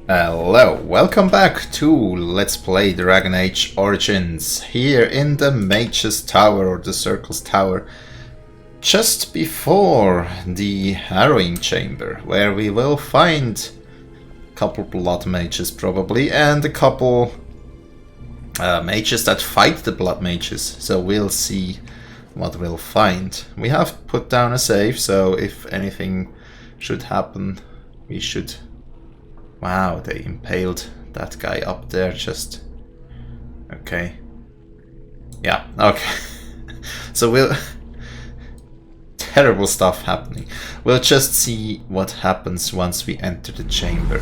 Hello, welcome back to Let's Play Dragon Age Origins, here in the Mage's Tower, or the Circle's Tower, just before the Harrowing Chamber, where we will find a couple Blood Mages probably, and a couple mages that fight the Blood Mages, so we'll see what we'll find. We have put down a save, so if anything should happen, we should... Wow, they impaled that guy up there just... Okay. Yeah, okay. So we'll... Terrible stuff happening. We'll just see what happens once we enter the chamber.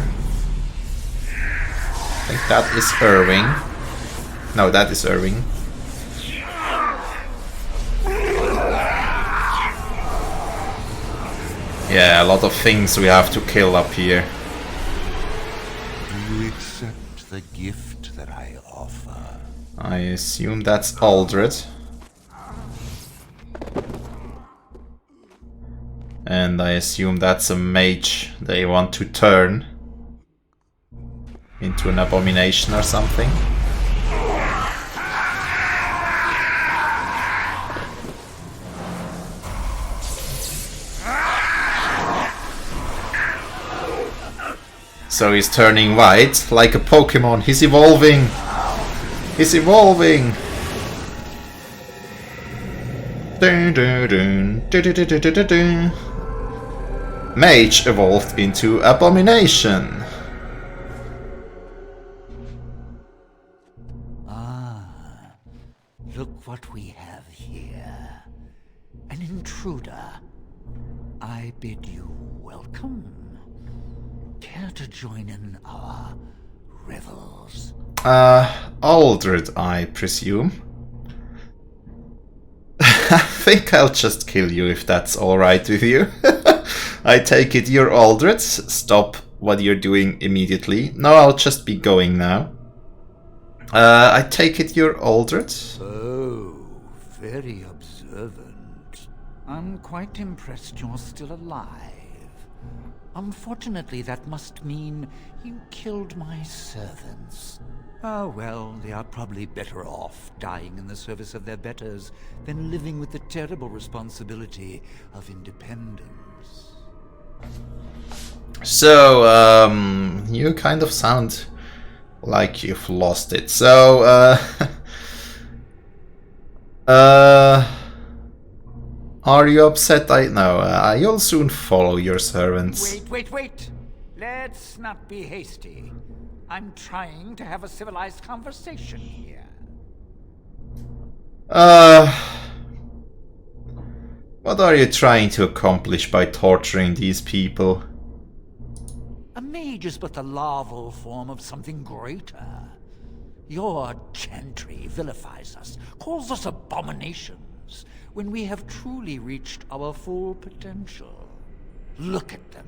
I think that is Irving. No, that is Irving. Yeah, a lot of things we have to kill up here. You accept the gift that I offer? I assume that's Aldred. And I assume that's a mage they want to turn into an abomination or something. So he's turning white, like a Pokemon. He's evolving! He's evolving! Dun, dun, dun, dun, dun, dun, dun, dun, dun. Mage evolved into abomination. Ah, look what we have here. An intruder. I bid you welcome. Care to join in our revels? Aldred, I presume. I think I'll just kill you if that's alright with you. I take it you're Aldred. Stop what you're doing immediately. No, I'll just be going now. I take it you're Aldred. Oh, very observant. I'm quite impressed you're still alive. Unfortunately, that must mean you killed my servants. Oh well, they are probably better off dying in the service of their betters than living with the terrible responsibility of independence. So, you kind of sound like you've lost it. So, are you upset? No, you'll soon follow your servants. Wait! Let's not be hasty. I'm trying to have a civilized conversation here. What are you trying to accomplish by torturing these people? A mage is but the larval form of something greater. Your chantry vilifies us, calls us abominations, when we have truly reached our full potential. Look at them.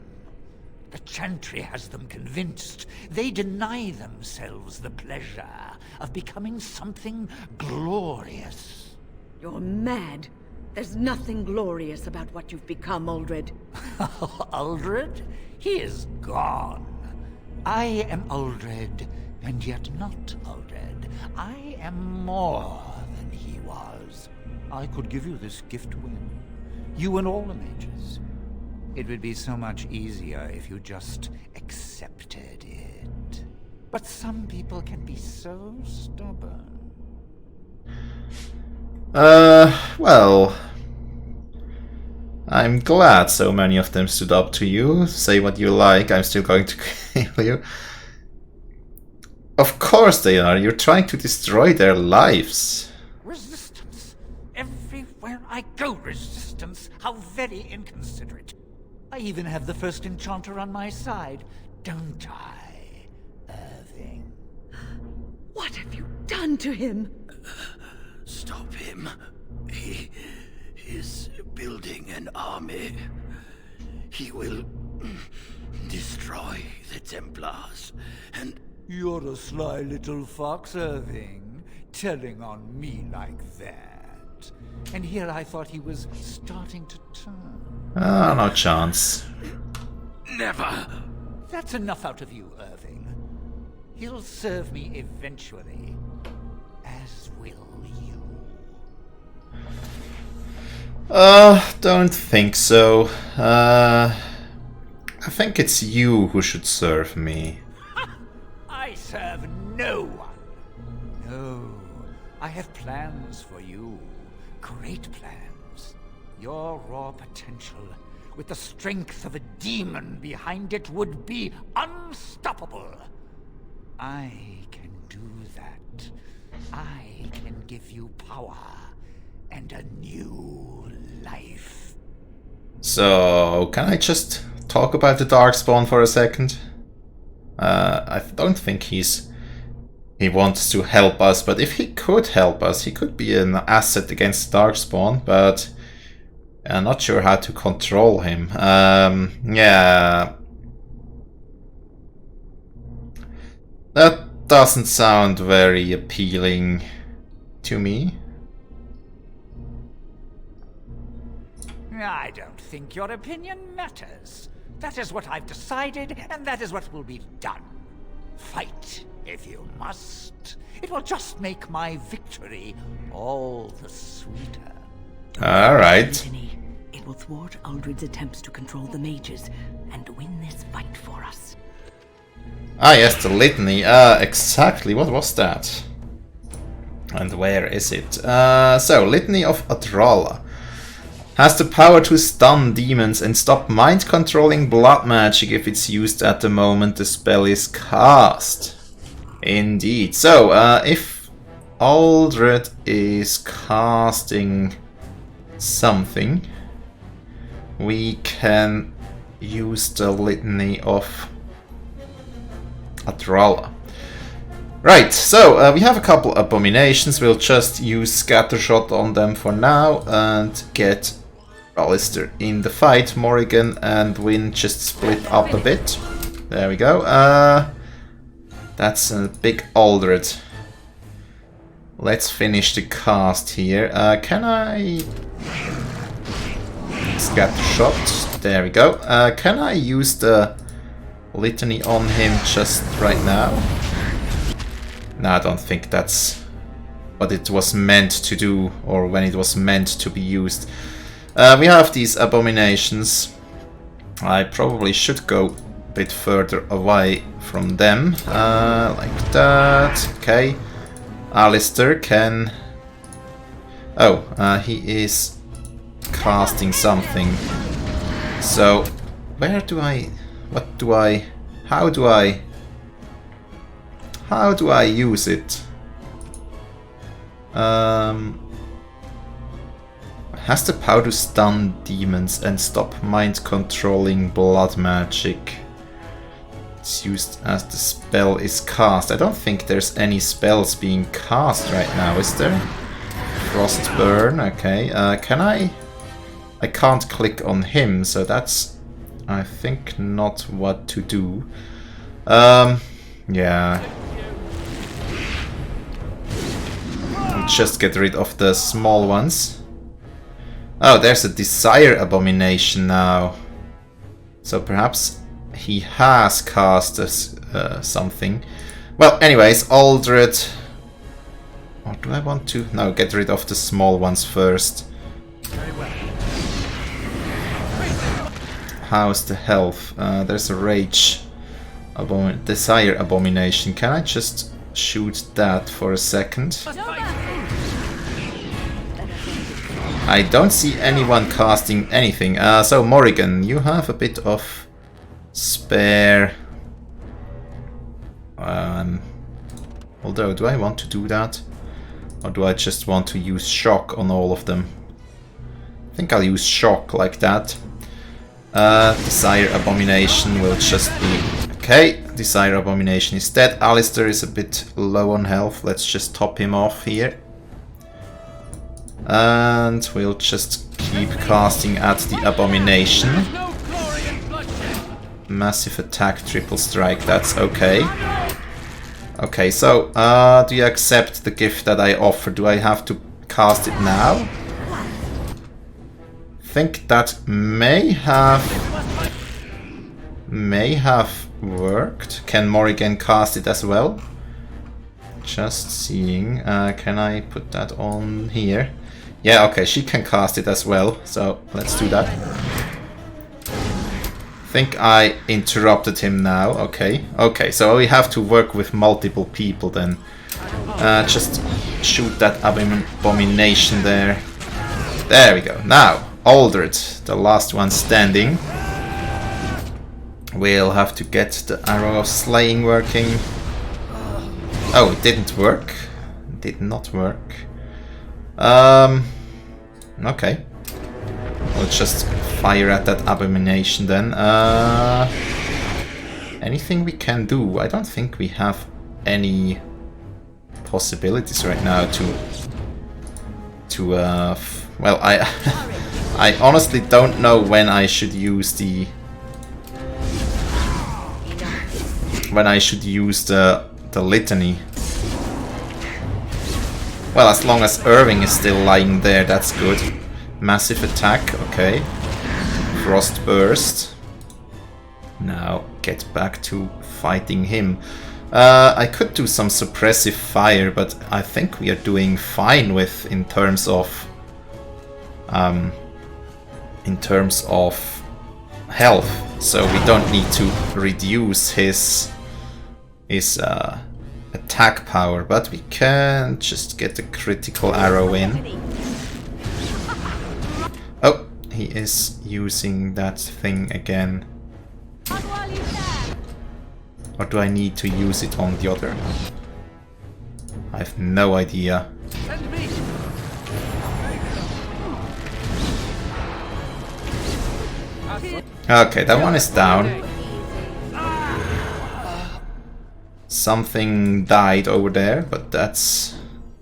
The chantry has them convinced. They deny themselves the pleasure of becoming something glorious. You're mad. There's nothing glorious about what you've become, Aldred. Aldred? He is gone. I am Aldred, and yet not Aldred. I am more than he was. I could give you this gift when you and all the mages. It would be so much easier if you just accepted it. But some people can be so stubborn. Well... I'm glad so many of them stood up to you. Say what you like, I'm still going to kill you. Of course they are, you're trying to destroy their lives. Resistance. Everywhere I go, resistance. How very inconsiderate. I even have the first enchanter on my side, don't I, Irving? What have you done to him? Stop him. He is building an army. He will destroy the Templars, and... You're a sly little fox, Irving, telling on me like that. And here I thought he was starting to turn. Ah, no chance. Never! That's enough out of you, Irving. He'll serve me eventually, as will you. Don't think so. I think it's you who should serve me. I serve no one. No, I have plans for you. Great plans. Your raw potential, with the strength of a demon behind it, would be unstoppable. I can do that. I can give you power and a new life. So, can I just talk about the Darkspawn for a second? I don't think he wants to help us, but if he could help us, he could be an asset against Darkspawn, but I'm not sure how to control him. Yeah. That doesn't sound very appealing to me. I don't think your opinion matters. That is what I've decided, and that is what will be done. Fight, if you must. It will just make my victory all the sweeter. Alright. Anthony, it will thwart Uldred's attempts to control the mages and win this fight for us. Ah, yes, the litany. Exactly. What was that? And where is it? So, Litany of Adralla. Has the power to stun demons and stop mind-controlling blood magic if it's used at the moment the spell is cast. Indeed. So, if Uldred is casting something, we can use the Litany of Adralla. Right, so we have a couple abominations. We'll just use Scattershot on them for now and get Alistair in the fight. Morrigan and Wynn just split up a bit. There we go. That's a big Uldred. Let's finish the cast here. Can I... Scattershot. There we go. Can I use the Litany on him just right now? No, I don't think that's what it was meant to do, or when it was meant to be used. We have these abominations. I probably should go a bit further away from them, like that. Okay. Alistair can... Oh, he is casting something. So, where do I... What do I... How do I use it? Has the power to stun demons and stop mind-controlling blood magic. It's used as the spell is cast. I don't think there's any spells being cast right now, is there? Frostburn, okay. Can I can't click on him, so that's, I think, not what to do. Yeah. I'll just get rid of the small ones. Oh, there's a Desire Abomination now. So perhaps he has cast something. Well, anyways, Uldred. Or do I want to? No, get rid of the small ones first. How's the health? There's a Rage Desire Abomination. Can I just shoot that for a second? I don't see anyone casting anything. So Morrigan, you have a bit of spare. Although, do I want to do that? Or do I just want to use Shock on all of them? I think I'll use Shock like that. Desire Abomination will just be... Okay, Desire Abomination is dead. Alistair is a bit low on health. Let's just top him off here. And we'll just keep casting at the Abomination. Massive attack, triple strike, that's okay. Okay, so, do you accept the gift that I offer? Do I have to cast it now? I think that may have may have worked. Can Morrigan cast it as well? Just seeing. Can I put that on here? Yeah, okay, she can cast it as well, so let's do that. I think I interrupted him now. Okay, so we have to work with multiple people then. Just shoot that abomination there. There we go. Now, Aldred, the last one standing. We'll have to get the arrow of slaying working. Oh, it didn't work. It did not work. Okay. We'll just fire at that abomination then. Anything we can do? I don't think we have any possibilities right now to well, I honestly don't know when I should use the litany. Well, as long as Irving is still lying there, that's good. Massive attack, okay. Frost burst. Now get back to fighting him. I could do some suppressive fire, but I think we are doing fine with in terms of health. So we don't need to reduce his attack power, but we can just get a critical arrow in. Oh, he is using that thing again. Or do I need to use it on the other? I have no idea. Okay, that one is down. Something died over there, but that's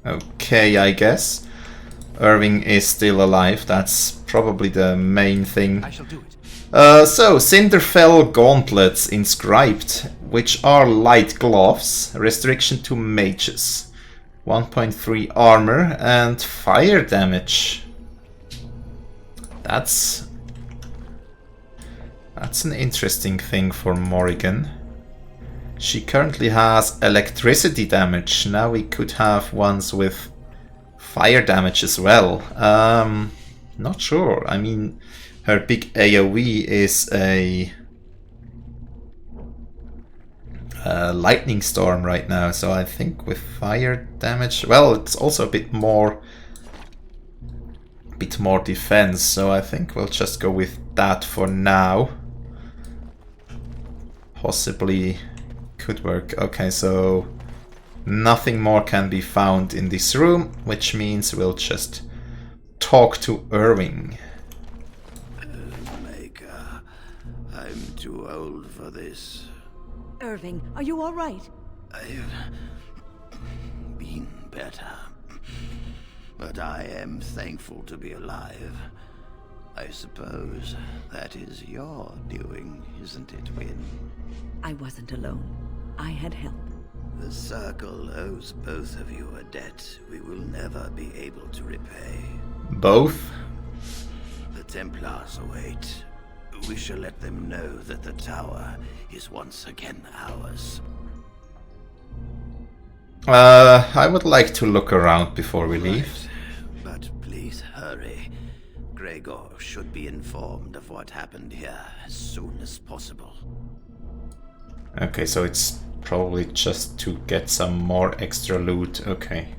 okay, I guess. Irving is still alive, that's probably the main thing. I shall do it. So, Cinderfell gauntlets inscribed, which are light gloves, restriction to mages, 1.3 armor and fire damage. That's an interesting thing for Morrigan. She currently has electricity damage. Now we could have ones with fire damage as well. Not sure. I mean, her big AoE is a lightning storm right now, so I think with fire damage, well, it's also a bit more defense, so I think we'll just go with that for now. Possibly could work. Okay, so nothing more can be found in this room, which means we'll just talk to Irving. Maker, I'm too old for this. Irving, are you all right? I've been better, but I am thankful to be alive. I suppose that is your doing, isn't it, Wynn? I wasn't alone. I had help. The Circle owes both of you a debt we will never be able to repay. Both? The Templars await. We shall let them know that the tower is once again ours. I would like to look around before we leave. But please hurry. Gregor should be informed of what happened here as soon as possible. Okay, so it's probably just to get some more extra loot. Okay.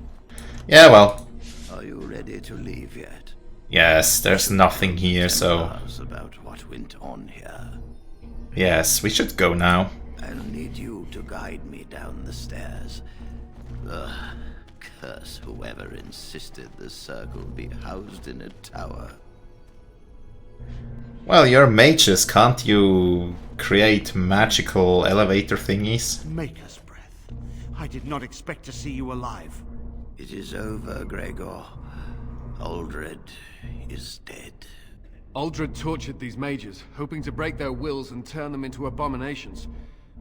Yeah, well. Are you ready to leave yet? Yes, there's nothing here, so... About what went on here. Yes, we should go now. I'll need you to guide me down the stairs. Curse whoever insisted the Circle be housed in a tower. Well, you're mages, can't you create magical elevator thingies? Maker's breath. I did not expect to see you alive. It is over, Gregor. Aldred is dead. Aldred tortured these mages, hoping to break their wills and turn them into abominations.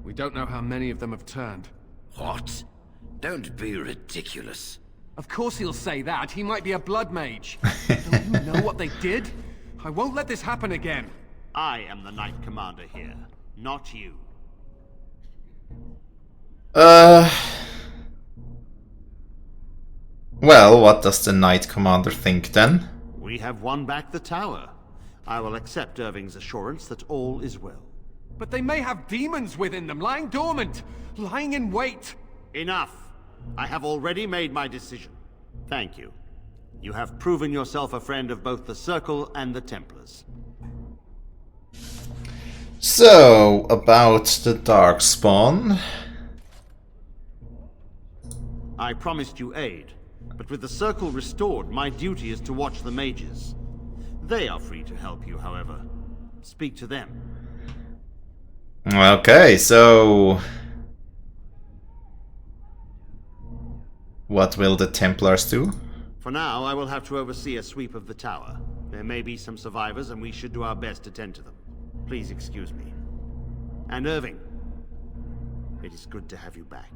We don't know how many of them have turned. What? Don't be ridiculous. Of course he'll say that. He might be a blood mage. Don't you know what they did? I won't let this happen again. I am the Knight Commander here. not you. Well, what does the Knight Commander think then? We have won back the tower. I will accept Irving's assurance that all is well. But they may have demons within them, lying dormant, lying in wait. Enough! I have already made my decision. Thank you. You have proven yourself a friend of both the Circle and the Templars. So, about the Darkspawn. I promised you aid, but with the Circle restored, my duty is to watch the mages. They are free to help you, however. Speak to them. Okay, so... what will the Templars do? For now, I will have to oversee a sweep of the tower. There may be some survivors, and we should do our best to tend to them. Please excuse me. And Irving, it is good to have you back.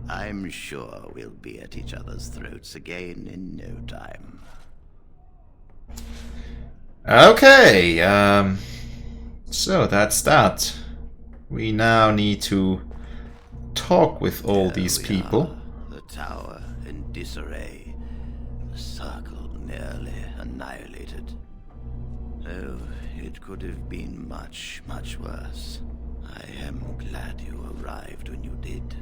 I'm sure we'll be at each other's throats again in no time. Okay, so that's that. We now need to talk with all these We people. are, the tower in disarray, the Circle nearly annihilated. Oh, it could have been much, much worse. I am glad you arrived when you did.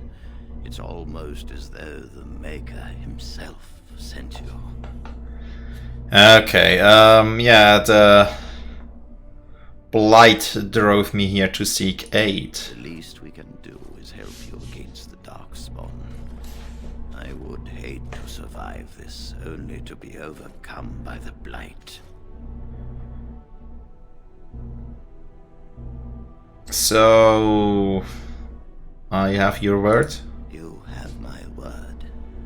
It's almost as though the Maker himself sent you. Okay, yeah, the Blight drove me here to seek aid. The least we can do is help you against the Darkspawn. I would hate to survive this, only to be overcome by the Blight. So... I have your word? You have my word.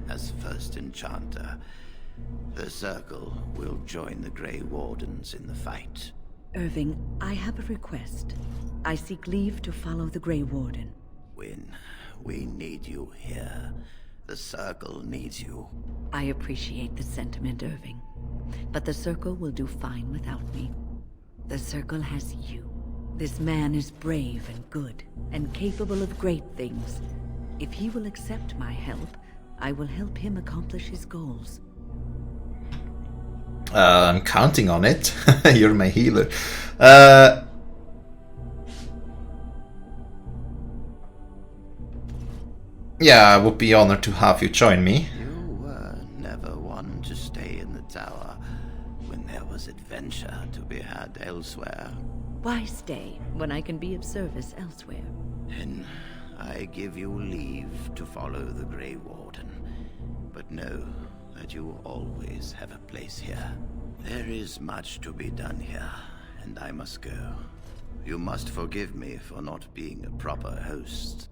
As first enchanter, the Circle will join the Grey Wardens in the fight. Irving, I have a request. I seek leave to follow the Grey Warden. When we need you here, the Circle needs you. I appreciate the sentiment, Irving. But the Circle will do fine without me. The Circle has you. This man is brave and good, and capable of great things. If he will accept my help, I will help him accomplish his goals. I'm counting on it. You're my healer. Yeah, I would be honored to have you join me. You were never one to stay in the tower when there was adventure to be had elsewhere. Why stay when I can be of service elsewhere? Then I give you leave to follow the Grey Warden. But know that you always have a place here. There is much to be done here, and I must go. You must forgive me for not being a proper host.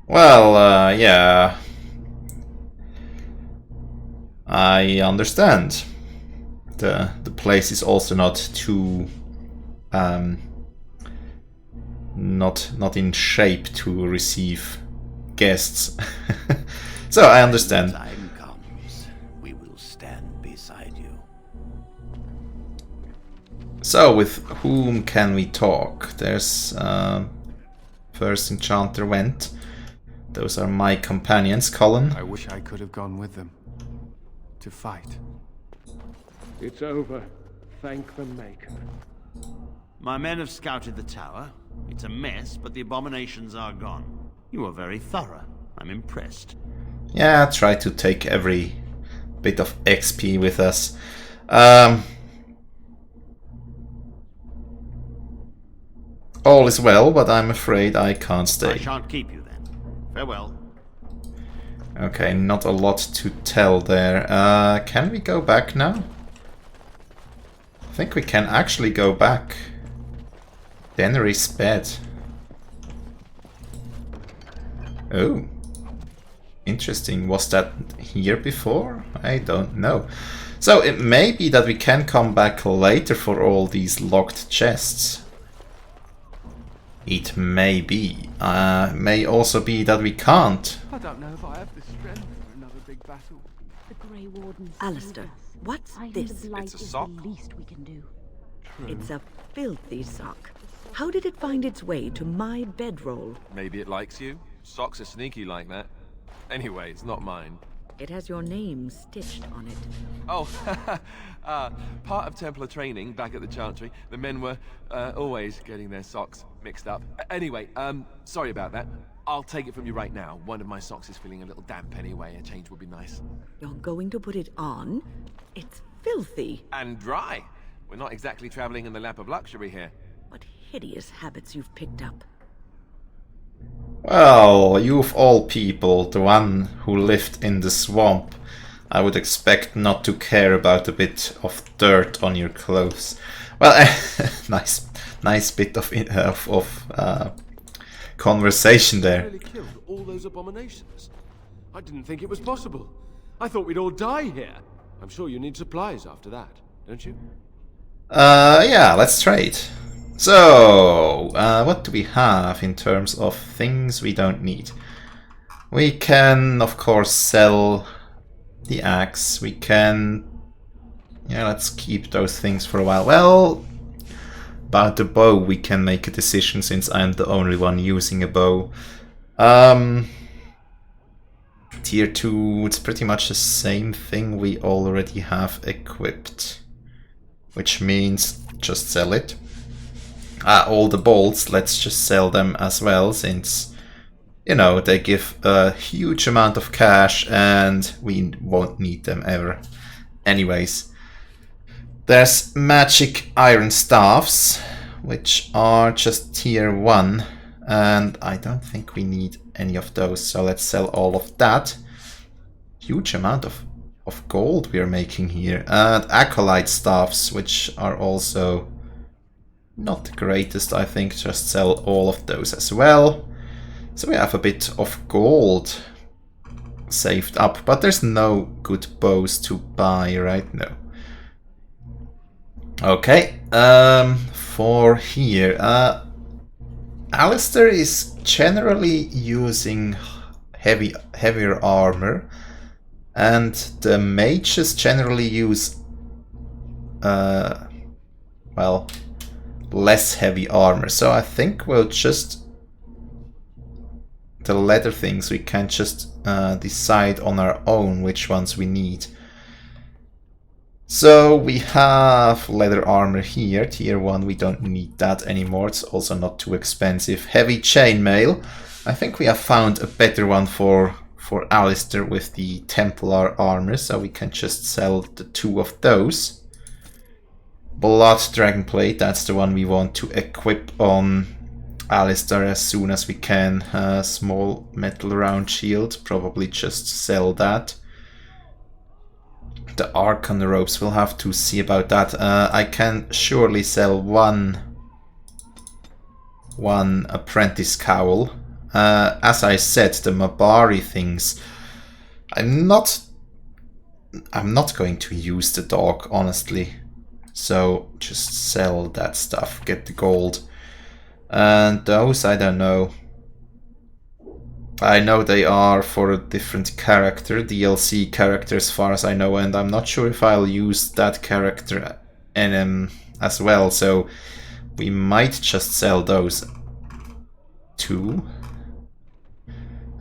Well, yeah. I understand. The place is also not too not in shape to receive guests. So I understand. When the time comes, we will stand beside you. So with whom can we talk? There's first enchanter went. Those are my companions, Colin. I wish I could have gone with them. To fight. It's over. Thank the Maker. My men have scouted the tower. It's a mess, but the abominations are gone. You are very thorough. I'm impressed. Yeah, try to take every bit of XP with us. All is well, but I'm afraid I can't I stay. shan't keep you then. Farewell. Okay, not a lot to tell there. Can we go back now? I think we can actually go back. Denry sped. Oh. Interesting. Was that here before? I don't know. So it may be that we can come back later for all these locked chests. It may be. May also be that we can't. I don't know if I have the strength for another big battle. The Grey Wardens. Alistair, what's this? It's a sock. The least we can do. It's a filthy sock. How did it find its way to my bedroll? Maybe it likes you? Socks are sneaky like that. Anyway, it's not mine. It has your name stitched on it. Oh, part of Templar training back at the Chantry, the men were always getting their socks mixed up. Anyway, sorry about that. I'll take it from you right now. One of my socks is feeling a little damp anyway. A change would be nice. You're going to put it on? It's filthy. And dry. We're not exactly traveling in the lap of luxury here. What hideous habits you've picked up. Well, you of all people, the one who lived in the swamp, I would expect not to care about a bit of dirt on your clothes. Well, nice bit of conversation there. Really killed all those abominations. I didn't think it was possible. I thought we'd all die here. I'm sure you need supplies after that, don't you? Yeah, let's trade. So, what do we have in terms of things we don't need? We can, of course, sell the axe. We can... Yeah, let's keep those things for a while. Well, about the bow we can make a decision since I'm the only one using a bow. Tier 2, it's pretty much the same thing we already have equipped. Which means just sell it. All the bolts, let's just sell them as well, since, you know, they give a huge amount of cash and we won't need them ever. Anyways, there's magic iron staffs, which are just tier 1, and I don't think we need any of those, so let's sell all of that. Huge amount of gold we are making here. And acolyte staffs, which are also not the greatest, I think. Just sell all of those as well. So we have a bit of gold saved up, but there's no good bows to buy right now. Okay, for here, Alistair is generally using heavier armor, and the mages generally use well, less heavy armor. So I think we'll just, the leather things we can just decide on our own which ones we need. So we have leather armor here, tier 1, we don't need that anymore, it's also not too expensive. Heavy chainmail, I think we have found a better one for Alistair with the Templar armor, so we can just sell the 2 of those. Blood Dragonplate, that's the one we want to equip on Alistair as soon as we can. Small metal round shield, probably just sell that. The Archon ropes, we'll have to see about that. I can surely sell one apprentice cowl. As I said, the Mabari things, I'm not going to use the dog, honestly. So just sell that stuff, get the gold. And those, I don't know. I know they are for a different character, DLC character as far as I know, and I'm not sure if I'll use that character as well, so we might just sell those too.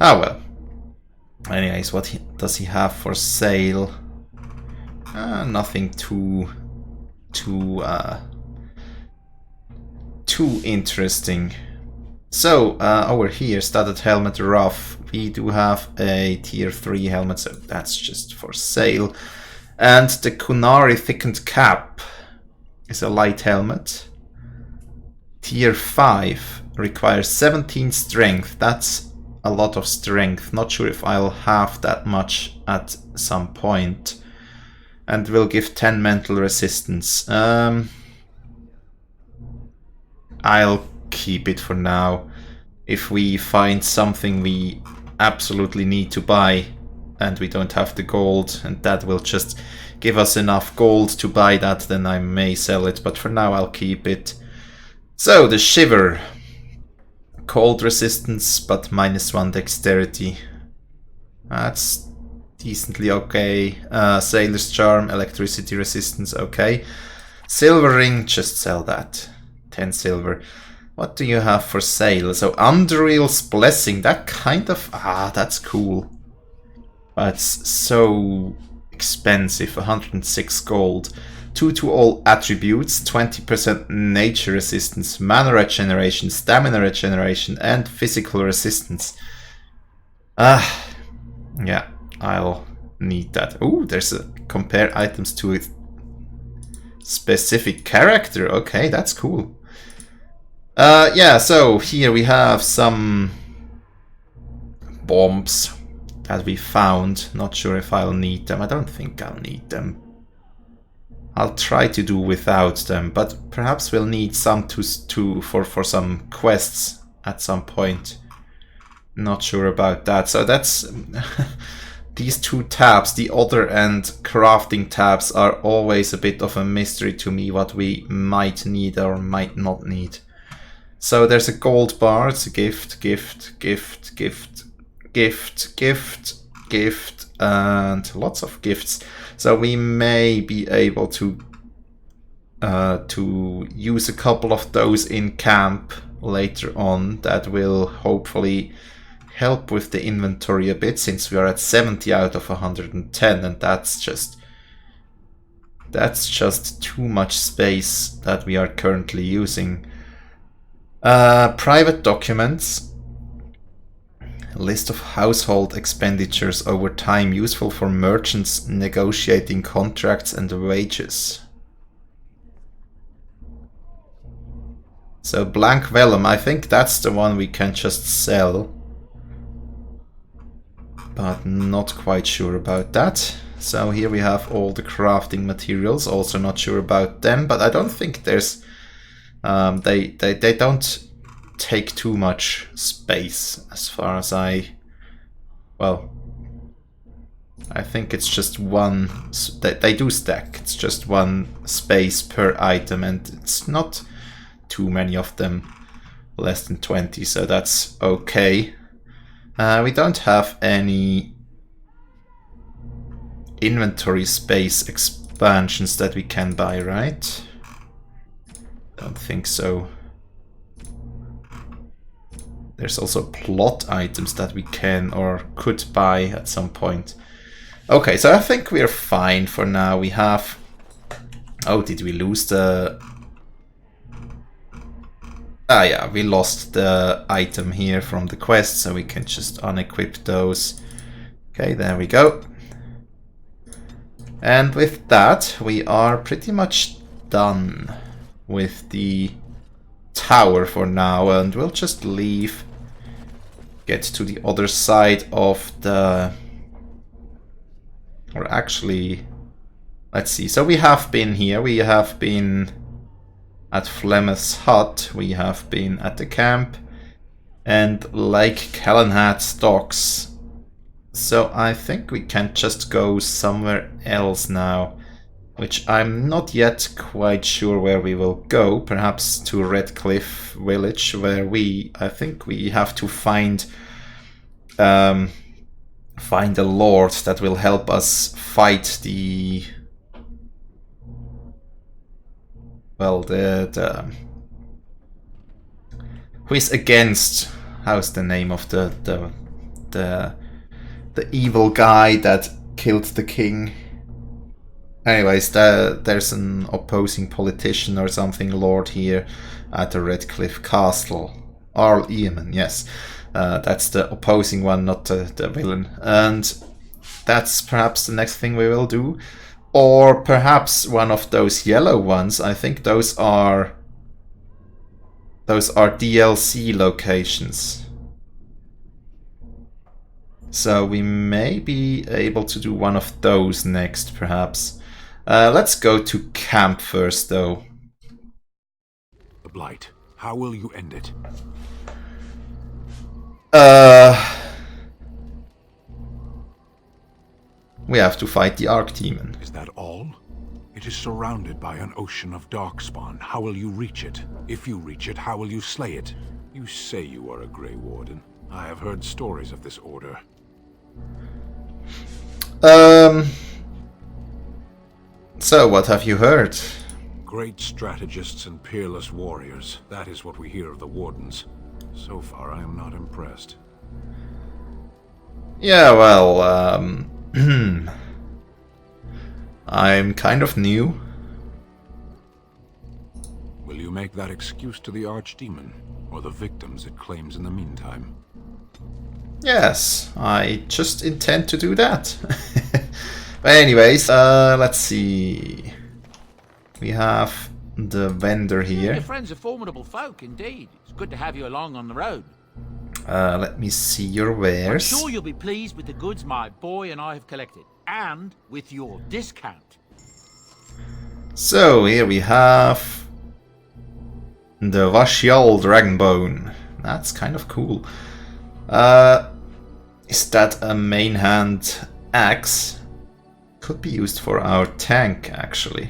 Ah well. Anyways, what does he have for sale? Nothing too interesting. So, over here, studded helmet rough, we do have a tier 3 helmet, so that's just for sale. And the Kunari thickened cap is a light helmet. Tier 5 requires 17 strength, that's a lot of strength. Not sure if I'll have that much at some point. And will give 10 mental resistance. I'll keep it for now. If we find something we absolutely need to buy and we don't have the gold and that will just give us enough gold to buy that, then I may sell it, but for now I'll keep it. So the Shiver, cold resistance but -1 dexterity, that's decently okay. Sailor's Charm, electricity resistance, okay. Silver ring, just sell that. 10 silver. What do you have for sale? So Underreal's Blessing, that kind of... that's cool. But it's so expensive, 106 gold. 2 to all attributes, 20% nature resistance, mana regeneration, stamina regeneration, and physical resistance. Yeah, I'll need that. Oh, there's a compare items to a specific character. Okay, that's cool. Yeah, so here we have some bombs that we found. Not sure if I'll need them. I don't think I'll need them. I'll try to do without them, but perhaps we'll need some for some quests at some point. Not sure about that. So that's these two tabs, the other and crafting tabs, are always a bit of a mystery to me what we might need or might not need. So there's a gold bar, it's a gift, gift, gift, gift, gift, gift, gift, and lots of gifts. So we may be able to use a couple of those in camp later on. That will hopefully help with the inventory a bit, since we are at 70 out of 110, and that's just too much space that we are currently using. Private documents. List of household expenditures over time, useful for merchants negotiating contracts and wages. So blank vellum, I think that's the one we can just sell. But not quite sure about that. So here we have all the crafting materials, also not sure about them, but I don't think there's... They don't take too much space as far as I think it's just one, they do stack, it's just one space per item, and it's not too many of them, less than 20, so that's okay. We don't have any inventory space expansions that we can buy, right? Don't think so. There's also plot items that we can or could buy at some point. Okay, so I think we're fine for now. We have... Oh, did we lose the... Ah yeah, we lost the item here from the quest, so we can just unequip those. Okay, there we go. And with that, we are pretty much done with the tower for now, and we'll just leave, get to the other side of the... Or actually, let's see. So we have been here, we have been at Flemeth's hut, we have been at the camp, and Lake Calenhat docks. So I think we can just go somewhere else now, which I'm not yet quite sure where we will go. Perhaps to Redcliffe village, where I think we have to find a lord that will help us fight the... Well, the who is against... How's the name of the evil guy that killed the king? Anyways, there's an opposing politician or something, lord here at the Redcliffe Castle. Arl Eamon, yes. That's the opposing one, not the villain. And that's perhaps the next thing we will do. Or perhaps one of those yellow ones. I think those are DLC locations. So we may be able to do one of those next, perhaps. Let's go to camp first, though. The Blight. How will you end it? We have to fight the Archdemon. Is that all? It is surrounded by an ocean of darkspawn. How will you reach it? If you reach it, how will you slay it? You say you are a Grey Warden. I have heard stories of this order. So what have you heard? Great strategists and peerless warriors. That is what we hear of the Wardens. So far, I am not impressed. Yeah, well, I'm kind of new. Will you make that excuse to the Archdemon, or the victims it claims in the meantime? Yes, I just intend to do that. But anyways, let's see. We have the vendor here. Your friends are formidable folk, indeed. It's good to have you along on the road. Let me see your I'm wares. sure you'll be pleased with the goods my boy and I have collected, and with your discount. So here we have the Vashial Dragonbone. That's kind of cool. Is that a main hand axe? Could be used for our tank, actually.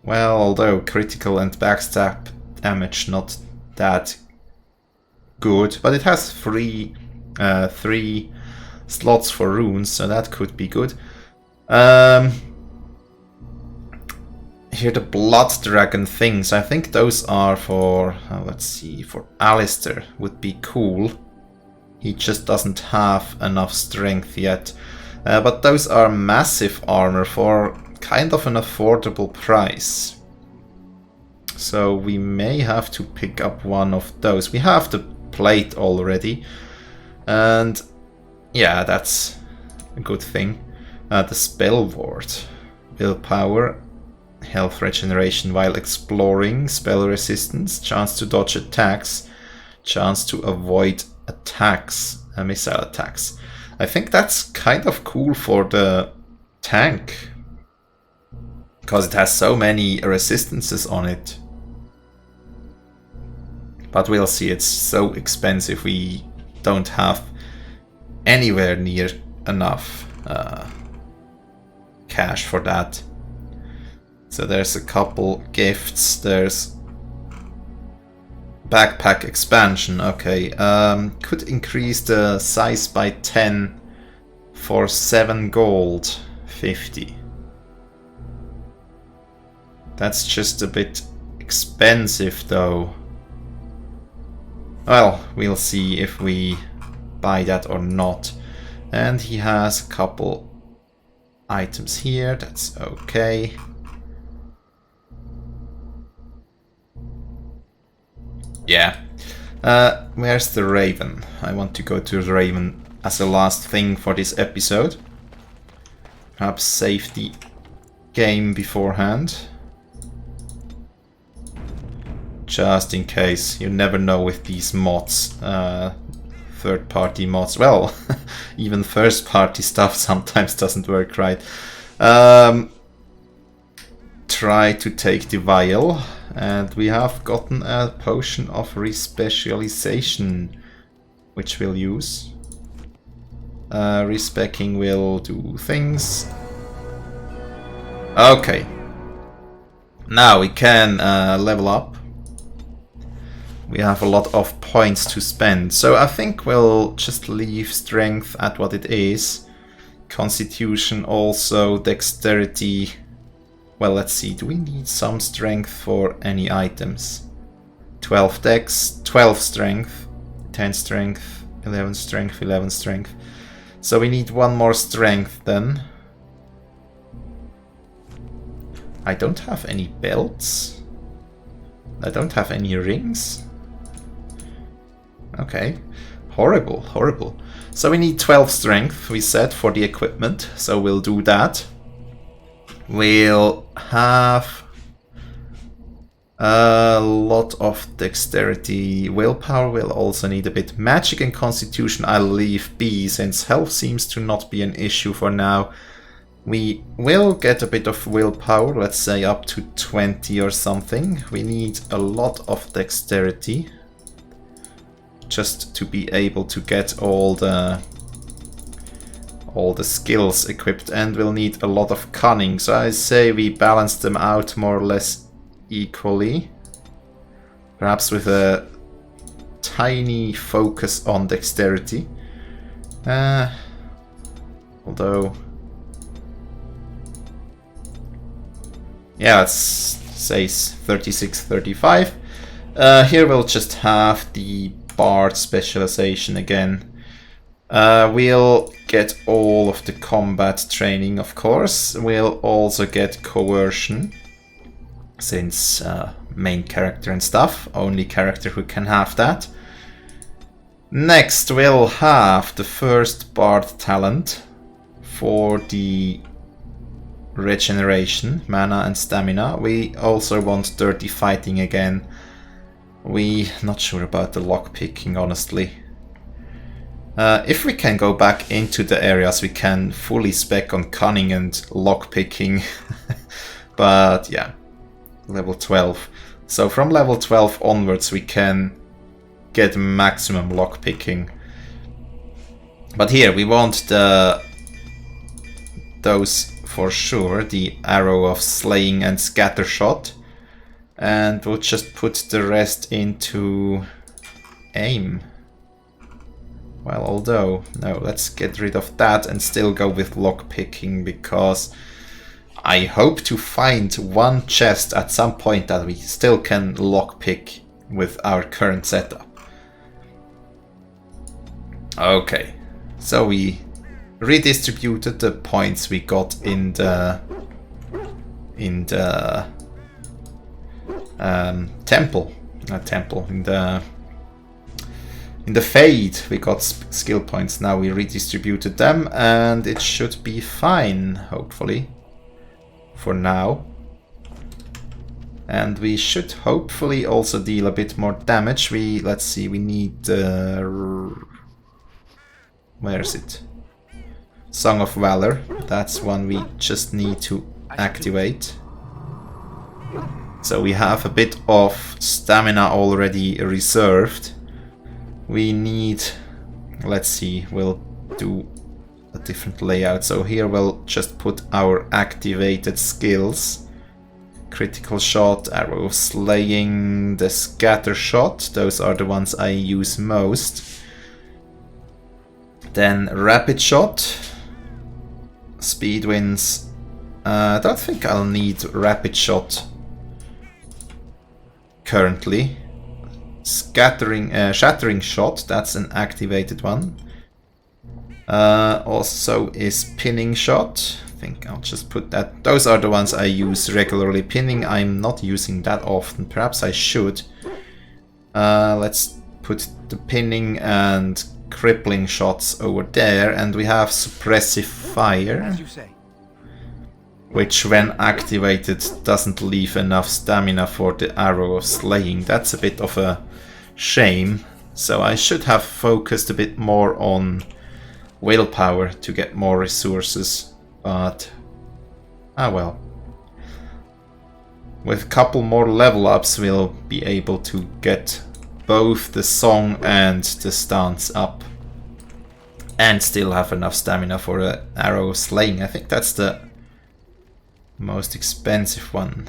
Well, although critical and backstab damage not that good, but it has three slots for runes, so that could be good. Here the Blood Dragon things, I think those are for, let's see, for Alistair would be cool. He just doesn't have enough strength yet. But those are massive armor for kind of an affordable price. So we may have to pick up one of those. We have the plate already. And yeah, that's a good thing. The Spell Ward. Willpower. Health regeneration while exploring. Spell resistance. Chance to dodge attacks. Chance to avoid attacks. Missile attacks. I think that's kind of cool for the tank. Because it has so many resistances on it. But we'll see, it's so expensive we don't have anywhere near enough cash for that. So there's a couple gifts, there's backpack expansion, okay. Could increase the size by 10 for 7 gold, 50. That's just a bit expensive though. Well, we'll see if we buy that or not. And he has a couple items here, that's okay. Yeah. Where's the Raven? I want to go to the Raven as a last thing for this episode. Perhaps save the game beforehand. Just in case, you never know with these mods, third-party mods. Well, even first-party stuff sometimes doesn't work right. Try to take the vial, and we have gotten a potion of respecialization, which we'll use. Respecking will do things. Okay. Now we can level up. We have a lot of points to spend, so I think we'll just leave strength at what it is. Constitution also, dexterity. Well, let's see, do we need some strength for any items? 12 dex, 12 strength, 10 strength, 11 strength, 11 strength. So we need one more strength then. I don't have any belts. I don't have any rings. Okay, horrible, horrible. So we need 12 strength, we said, for the equipment, so we'll do that. We'll have a lot of dexterity. Willpower will also need a bit. Magic and constitution I'll leave be, since health seems to not be an issue for now. We will get a bit of willpower, let's say up to 20 or something. We need a lot of dexterity just to be able to get all the skills equipped, and we'll need a lot of cunning. So I say we balance them out more or less equally. Perhaps with a tiny focus on dexterity. Although yeah, let's say 36, 35. Here we'll just have the Bard specialization again. We'll get all of the combat training, of course. We'll also get coercion, since main character and stuff, only character who can have that. Next we'll have the first Bard talent for the regeneration, mana and stamina. We also want dirty fighting again. We not sure about the lockpicking, honestly. If we can go back into the areas, we can fully spec on cunning and lockpicking. But yeah, level 12. So from level 12 onwards we can get maximum lockpicking. But here we want those for sure, the arrow of slaying and scattershot. And we'll just put the rest into aim. Well, although, no, let's get rid of that and still go with lockpicking, because I hope to find one chest at some point that we still can lockpick with our current setup. Okay, so we redistributed the points we got in the temple, not temple, in the Fade we got skill points. Now we redistributed them and it should be fine, hopefully, for now. And we should hopefully also deal a bit more damage. Let's see, we need where is it? Song of Valor. That's one we just need to activate. So we have a bit of stamina already reserved. We need, let's see, we'll do a different layout. So here we'll just put our activated skills. Critical shot, arrow of slaying, the scatter shot. Those are the ones I use most. Then rapid shot. Speed wins. I don't think I'll need rapid shot currently. Shattering shot, that's an activated one. Also is pinning shot. I think I'll just put that. Those are the ones I use regularly. Pinning I'm not using that often. Perhaps I should. Let's put the pinning and crippling shots over there, and we have suppressive fire, As you say. which when activated doesn't leave enough stamina for the arrow of slaying. That's a bit of a shame, so I should have focused a bit more on willpower to get more resources, but ah well. With a couple more level ups we'll be able to get both the song and the stance up, and still have enough stamina for an arrow of slaying. I think that's the most expensive one.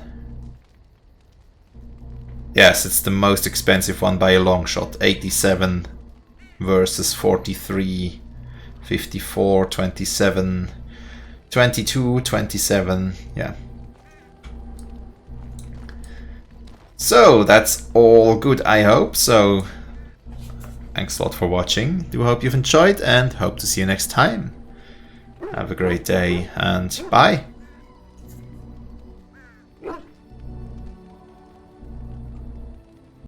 Yes, it's the most expensive one by a long shot. 87 versus 43, 54, 27, 22, 27, yeah. So that's all good, I hope. So thanks a lot for watching. Do hope you've enjoyed and hope to see you next time. Have a great day and bye.